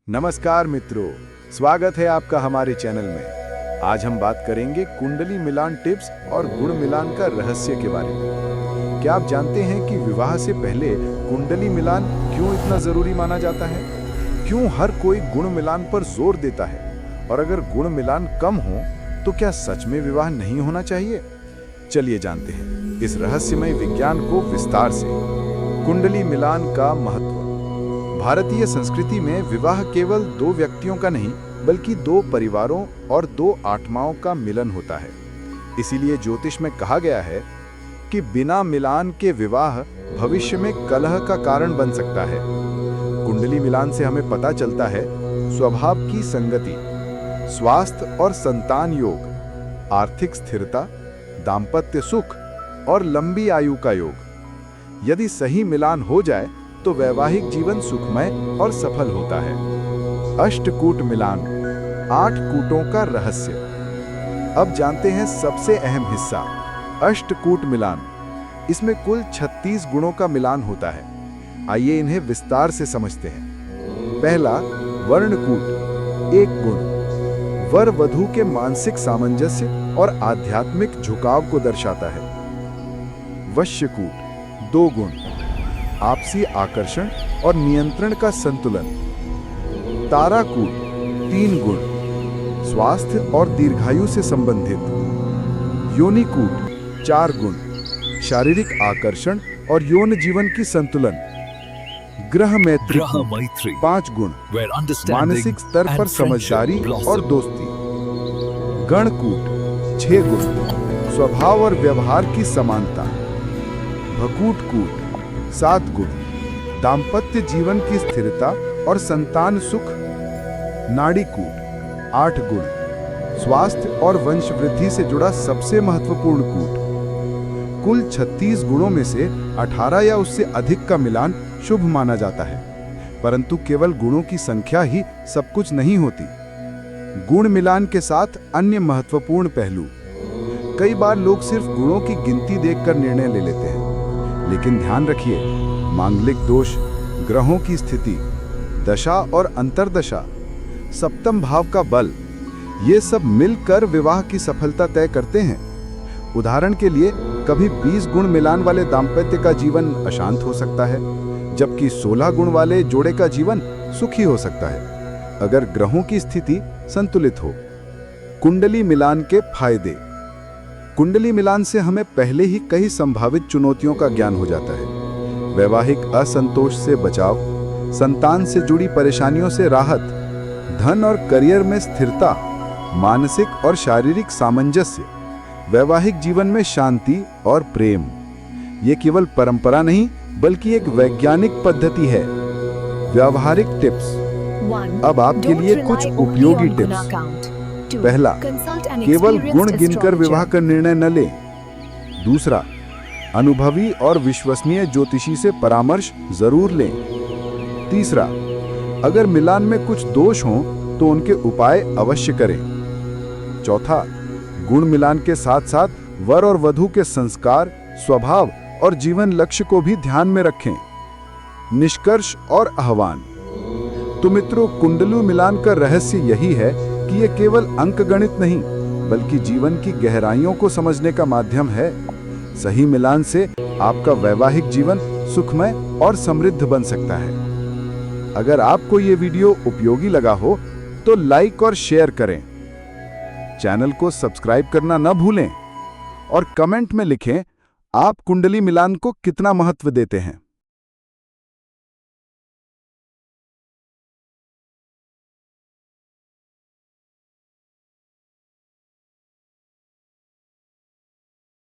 नमस्कार मित्रों, स्वागत है आपका हमारे चैनल में। आज हम बात करेंगे कुंडली मिलान टिप्स और गुण मिलान का रहस्य के बारे में। क्या आप जानते हैं कि विवाह से पहले कुंडली मिलान क्यों इतना जरूरी माना जाता है? क्यों हर कोई गुण मिलान पर जोर देता है? और अगर गुण मिलान कम हो तो क्या सच में विवाह नहीं होना चाहिए? चलिए जानते हैं इस रहस्यमय विज्ञान को विस्तार से। कुंडली मिलान का महत्व। भारतीय संस्कृति में विवाह केवल दो व्यक्तियों का नहीं बल्कि दो परिवारों और दो आत्माओं का मिलन होता है। इसीलिए ज्योतिष में कहा गया है कि बिना मिलान के विवाह भविष्य में कलह का कारण बन सकता है। कुंडली मिलान से हमें पता चलता है स्वभाव की संगति, स्वास्थ्य और संतान योग, आर्थिक स्थिरता, दाम्पत्य सुख और लंबी आयु का योग। यदि सही मिलान हो जाए तो वैवाहिक जीवन सुखमय और सफल होता है। अष्टकूट मिलान, 8 कूटों का रहस्य। अब जानते हैं सबसे अहम हिस्सा, अष्टकूट मिलान। इसमें कुल 36 गुणों का मिलान होता है। आइए इन्हें विस्तार से समझते हैं। पहला, वर्णकूट, 1 गुण, वर वधू के मानसिक सामंजस्य और आध्यात्मिक झुकाव को दर्शाता है। वश्यकूट, 2 गुण, आपसी आकर्षण और नियंत्रण का संतुलन। ताराकूट, 3 गुण, स्वास्थ्य और दीर्घायु से संबंधित। योनिकूट, 4 गुण, शारीरिक आकर्षण और यौन जीवन की संतुलन। ग्रह मैत्री, 5 गुण, मानसिक स्तर पर समझदारी और दोस्ती। गणकूट, 6 गुण, स्वभाव और व्यवहार की समानता। भकूटकूट, 7 गुण, दाम्पत्य जीवन की स्थिरता और संतान सुख। नाड़ीकूट, 8 गुण, स्वास्थ्य और वंश वृद्धि से जुड़ा सबसे महत्वपूर्ण कूट। कुल 36 गुणों में से 18 या उससे अधिक का मिलान शुभ माना जाता है। परंतु केवल गुणों की संख्या ही सब कुछ नहीं होती। गुण मिलान के साथ अन्य महत्वपूर्ण पहलू। कई बार लोग सिर्फ गुणों की गिनती देखकर निर्णय ले लेते हैं, लेकिन ध्यान रखिए, मांगलिक दोष, ग्रहों की स्थिति, दशा और अंतर्दशा, सप्तम भाव का बल, ये सब मिलकर विवाह की सफलता तय करते हैं। उदाहरण के लिए, कभी 20 गुण मिलान वाले दाम्पत्य का जीवन अशांत हो सकता है, जबकि 16 गुण वाले जोड़े का जीवन सुखी हो सकता है, अगर ग्रहों की स्थिति संतुलित हो। कुंडली मिलान के फायदे। कुंडली मिलान से हमें पहले ही कई संभावित चुनौतियों का ज्ञान हो जाता है। वैवाहिक असंतोष से बचाव, संतान से जुड़ी परेशानियों से राहत, धन और करियर में स्थिरता, मानसिक और शारीरिक सामंजस्य, वैवाहिक जीवन में शांति और प्रेम। ये केवल परंपरा नहीं बल्कि एक वैज्ञानिक पद्धति है। व्यावहारिक टिप्स। अब आपके लिए कुछ उपयोगी टिप्स। पहला, केवल गुण गिनकर विवाह का निर्णय न लें। दूसरा, अनुभवी और विश्वसनीय ज्योतिषी से परामर्श जरूर लें। तीसरा, अगर मिलान में कुछ दोष हों तो उनके उपाय अवश्य करें। चौथा, गुण मिलान के साथ साथ वर और वधू के संस्कार, स्वभाव और जीवन लक्ष्य को भी ध्यान में रखें। निष्कर्ष और आह्वान। तो मित्रों, कुंडली मिलान का रहस्य यही है कि ये केवल अंकगणित नहीं बल्कि जीवन की गहराइयों को समझने का माध्यम है। सही मिलान से आपका वैवाहिक जीवन सुखमय और समृद्ध बन सकता है। अगर आपको ये वीडियो उपयोगी लगा हो तो लाइक और शेयर करें। चैनल को सब्सक्राइब करना न भूलें और कमेंट में लिखें आप कुंडली मिलान को कितना महत्व देते हैं।